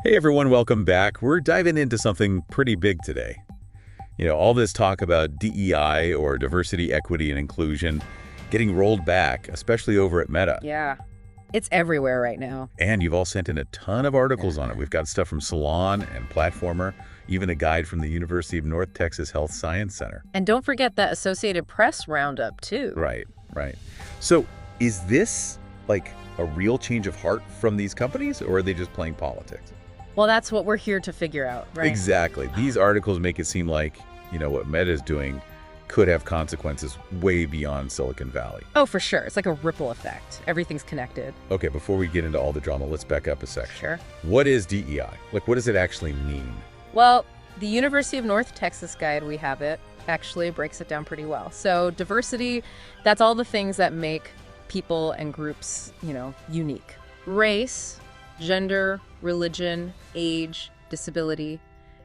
Hey everyone, welcome back. We're diving into something pretty big today. All this talk about DEI or diversity, equity, and inclusion getting rolled back, especially over at Meta. Yeah, it's everywhere right now. And you've all sent in a ton of articles on it. We've got stuff from Salon and Platformer, even a guide from the University of North Texas Health Science Center. And don't forget that Associated Press roundup, too. Right. So is this like a real change of heart from these companies, or are they just playing politics? Well, that's what we're here to figure out, right? Exactly. These articles make it seem like, what Meta is doing could have consequences way beyond Silicon Valley. Oh, for sure. It's like a ripple effect. Everything's connected. Okay, before we get into all the drama, let's back up a second. Sure. What is DEI? Like, what does it actually mean? Well, the University of North Texas guide, we have it, actually breaks it down pretty well. So diversity, that's all the things that make people and groups, unique. Race, gender, religion, age, disability.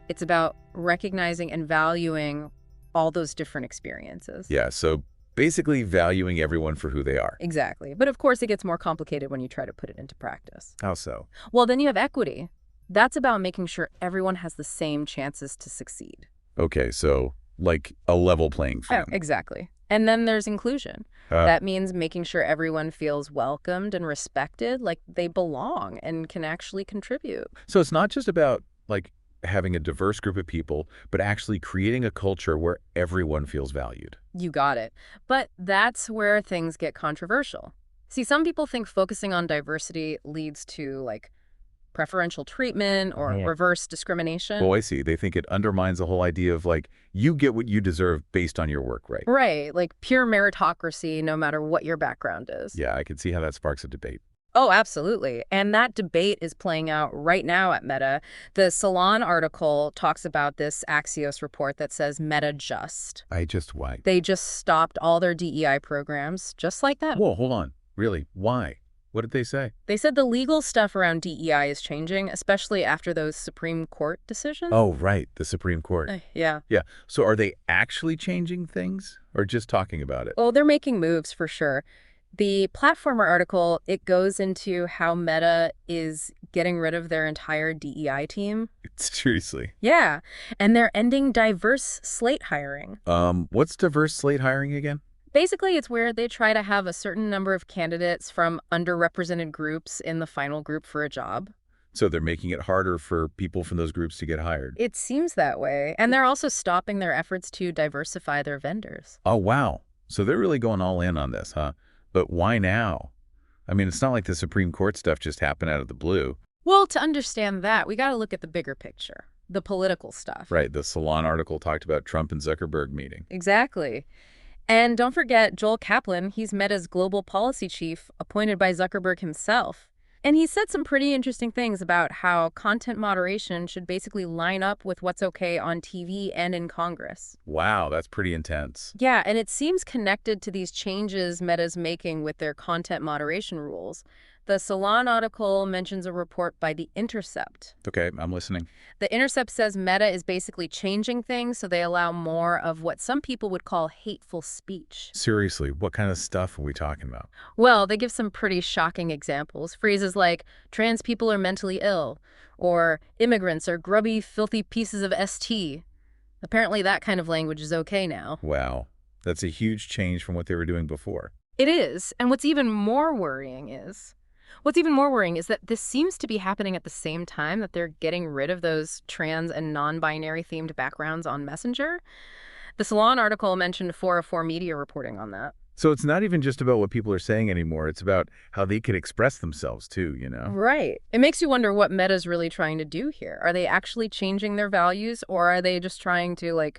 It's about recognizing and valuing all those different experiences. Yeah, so basically valuing everyone for who they are. Exactly. But of course, it gets more complicated when you try to put it into practice. How so? Well, then you have equity. That's about making sure everyone has the same chances to succeed. Okay, so like a level playing field. Oh, exactly. And then there's inclusion. That means making sure everyone feels welcomed and respected, like they belong and can actually contribute. So it's not just about like having a diverse group of people, but actually creating a culture where everyone feels valued. You got it. But that's where things get controversial. See, some people think focusing on diversity leads to preferential treatment or reverse discrimination. Oh, I see. They think it undermines the whole idea of you get what you deserve based on your work, right? Right, like pure meritocracy no matter what your background is. Yeah, I can see how that sparks a debate. Oh, absolutely. And that debate is playing out right now at Meta. The Salon article talks about this Axios report that says Meta Why? They just stopped all their DEI programs just like that. Whoa, hold on. Really? Why? What did they say? They said the legal stuff around DEI is changing, especially after those Supreme Court decisions. Oh, right. The Supreme Court. Yeah. Yeah. So are they actually changing things or just talking about it? Well, they're making moves for sure. The Platformer article, it goes into how Meta is getting rid of their entire DEI team. Seriously. Yeah. And they're ending diverse slate hiring. What's diverse slate hiring again? Basically, it's where they try to have a certain number of candidates from underrepresented groups in the final group for a job. So they're making it harder for people from those groups to get hired. It seems that way. And they're also stopping their efforts to diversify their vendors. Oh, wow. So they're really going all in on this, huh? But why now? I mean, it's not like the Supreme Court stuff just happened out of the blue. Well, to understand that, we got to look at the bigger picture, the political stuff. Right. The Salon article talked about Trump and Zuckerberg meeting. Exactly. And don't forget Joel Kaplan, he's Meta's global policy chief, appointed by Zuckerberg himself. And he said some pretty interesting things about how content moderation should basically line up with what's okay on TV and in Congress. Wow, that's pretty intense. Yeah, and it seems connected to these changes Meta's making with their content moderation rules. The Salon article mentions a report by The Intercept. Okay, I'm listening. The Intercept says Meta is basically changing things so they allow more of what some people would call hateful speech. Seriously, what kind of stuff are we talking about? Well, they give some pretty shocking examples. Phrases like, trans people are mentally ill, or immigrants are grubby, filthy pieces of ST. Apparently that kind of language is okay now. Wow, that's a huge change from what they were doing before. It is, and what's even more worrying is that this seems to be happening at the same time that they're getting rid of those trans and non-binary themed backgrounds on Messenger. The Salon article mentioned 404 Media reporting on that. So it's not even just about what people are saying anymore. It's about how they could express themselves too, Right. It makes you wonder what Meta's really trying to do here. Are they actually changing their values, or are they just trying to,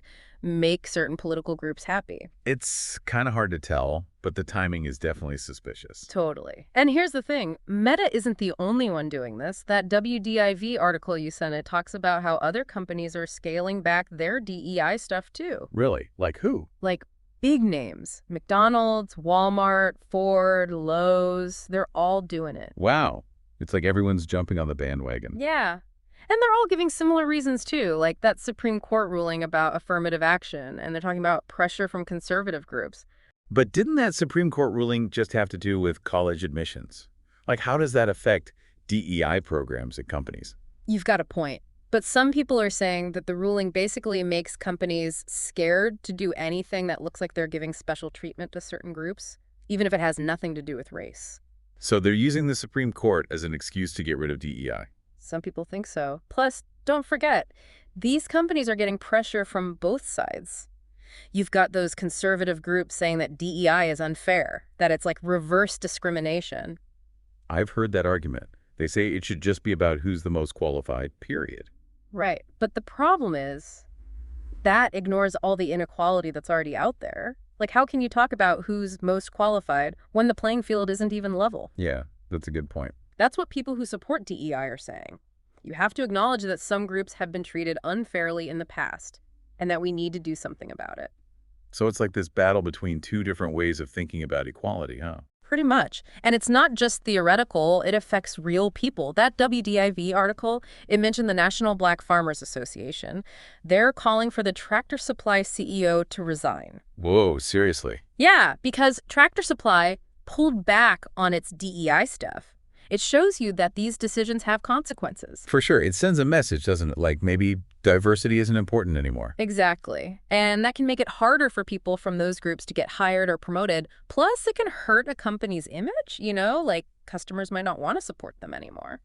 make certain political groups happy? It's kind of hard to tell, but the timing is definitely suspicious. Totally. And here's the thing. Meta isn't the only one doing this. That WDIV article you sent, it talks about how other companies are scaling back their DEI stuff too. Really? Like who? Like big names. McDonald's, Walmart, Ford, Lowe's, they're all doing it. Wow. It's like everyone's jumping on the bandwagon. Yeah. And they're all giving similar reasons, too, like that Supreme Court ruling about affirmative action, and they're talking about pressure from conservative groups. But didn't that Supreme Court ruling just have to do with college admissions? Like, how does that affect DEI programs at companies? You've got a point. But some people are saying that the ruling basically makes companies scared to do anything that looks like they're giving special treatment to certain groups, even if it has nothing to do with race. So they're using the Supreme Court as an excuse to get rid of DEI. Some people think so. Plus, don't forget, these companies are getting pressure from both sides. You've got those conservative groups saying that DEI is unfair, that it's like reverse discrimination. I've heard that argument. They say it should just be about who's the most qualified, period. Right. But the problem is that ignores all the inequality that's already out there. Like, how can you talk about who's most qualified when the playing field isn't even level? Yeah, that's a good point. That's what people who support DEI are saying. You have to acknowledge that some groups have been treated unfairly in the past and that we need to do something about it. So it's like this battle between two different ways of thinking about equality, huh? Pretty much. And it's not just theoretical, it affects real people. That WDIV article, it mentioned the National Black Farmers Association. They're calling for the Tractor Supply CEO to resign. Whoa, seriously? Yeah, because Tractor Supply pulled back on its DEI stuff. It shows you that these decisions have consequences. For sure. It sends a message, doesn't it? Like maybe diversity isn't important anymore. Exactly. And that can make it harder for people from those groups to get hired or promoted. Plus, it can hurt a company's image, like customers might not want to support them anymore.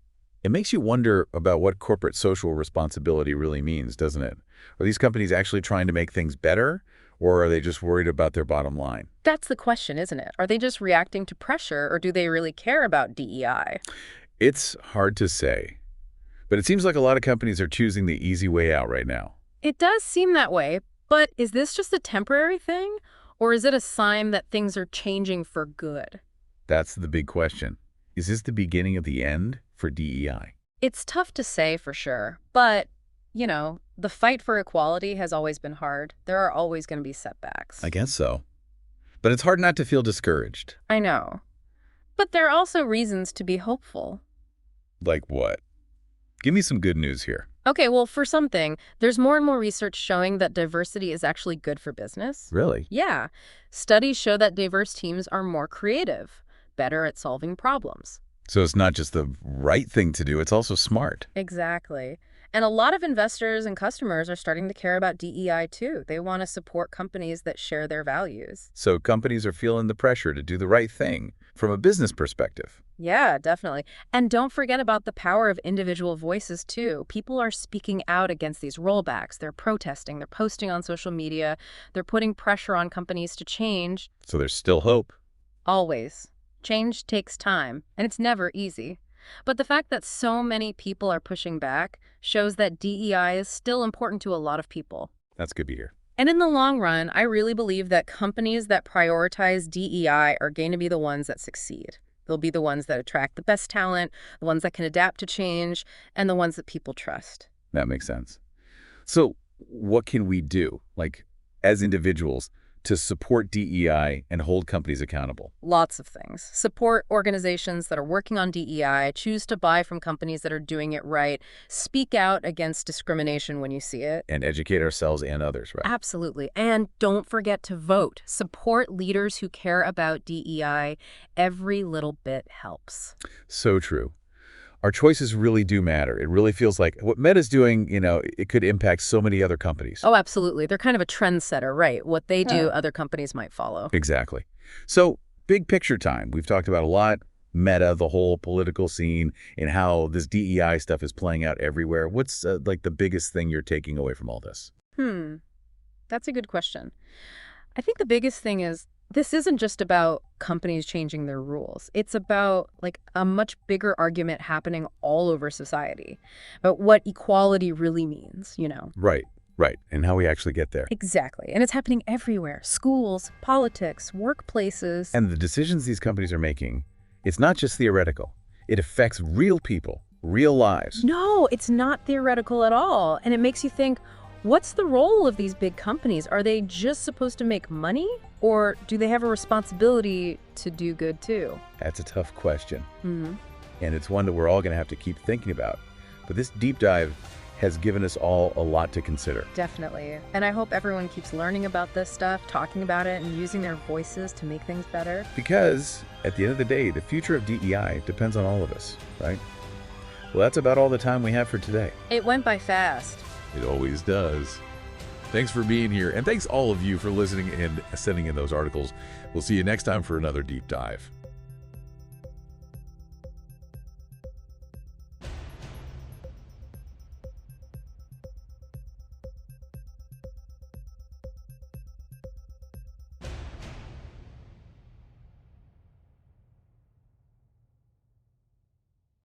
It makes you wonder about what corporate social responsibility really means, doesn't it? Are these companies actually trying to make things better, or are they just worried about their bottom line? That's the question, isn't it? Are they just reacting to pressure, or do they really care about DEI? It's hard to say. But it seems like a lot of companies are choosing the easy way out right now. It does seem that way, but is this just a temporary thing? Or is it a sign that things are changing for good? That's the big question. Is this the beginning of the end for DEI? It's tough to say for sure, but, the fight for equality has always been hard. There are always going to be setbacks. I guess so. But it's hard not to feel discouraged. I know. But there are also reasons to be hopeful. Like what? Give me some good news here. Okay, well, for something, there's more and more research showing that diversity is actually good for business. Really? Yeah. Studies show that diverse teams are more creative, better at solving problems. So it's not just the right thing to do, it's also smart. Exactly. And a lot of investors and customers are starting to care about DEI too. They want to support companies that share their values. So companies are feeling the pressure to do the right thing from a business perspective. Yeah, definitely. And don't forget about the power of individual voices too. People are speaking out against these rollbacks. They're protesting. They're posting on social media. They're putting pressure on companies to change. So there's still hope. Always. Change takes time, and it's never easy. But the fact that so many people are pushing back shows that DEI is still important to a lot of people. That's good to hear. And in the long run, I really believe that companies that prioritize DEI are going to be the ones that succeed. They'll be the ones that attract the best talent, the ones that can adapt to change, and the ones that people trust. That makes sense. So what can we do, like as individuals, to support DEI and hold companies accountable? Lots of things. Support organizations that are working on DEI, choose to buy from companies that are doing it right, speak out against discrimination when you see it. And educate ourselves and others, right? Absolutely. And don't forget to vote. Support leaders who care about DEI. Every little bit helps. So true. Our choices really do matter. It really feels like what Meta's doing, it could impact so many other companies. Oh, absolutely. They're kind of a trendsetter, right? What they do, other companies might follow. Exactly. So big picture time. We've talked about a lot. Meta, the whole political scene, and how this DEI stuff is playing out everywhere. What's like the biggest thing you're taking away from all this? That's a good question. I think the biggest thing is this isn't just about companies changing their rules. It's about like a much bigger argument happening all over society about what equality really means, Right. And how we actually get there. Exactly. And it's happening everywhere. Schools, politics, workplaces. And the decisions these companies are making, it's not just theoretical. It affects real people, real lives. No, it's not theoretical at all. And it makes you think, what's the role of these big companies? Are they just supposed to make money? Or do they have a responsibility to do good too? That's a tough question. And it's one that we're all going to have to keep thinking about. But this deep dive has given us all a lot to consider. Definitely. And I hope everyone keeps learning about this stuff, talking about it, and using their voices to make things better. Because at the end of the day, the future of DEI depends on all of us, right? Well, that's about all the time we have for today. It went by fast. It always does. Thanks for being here, and thanks all of you for listening and sending in those articles. We'll see you next time for another deep dive.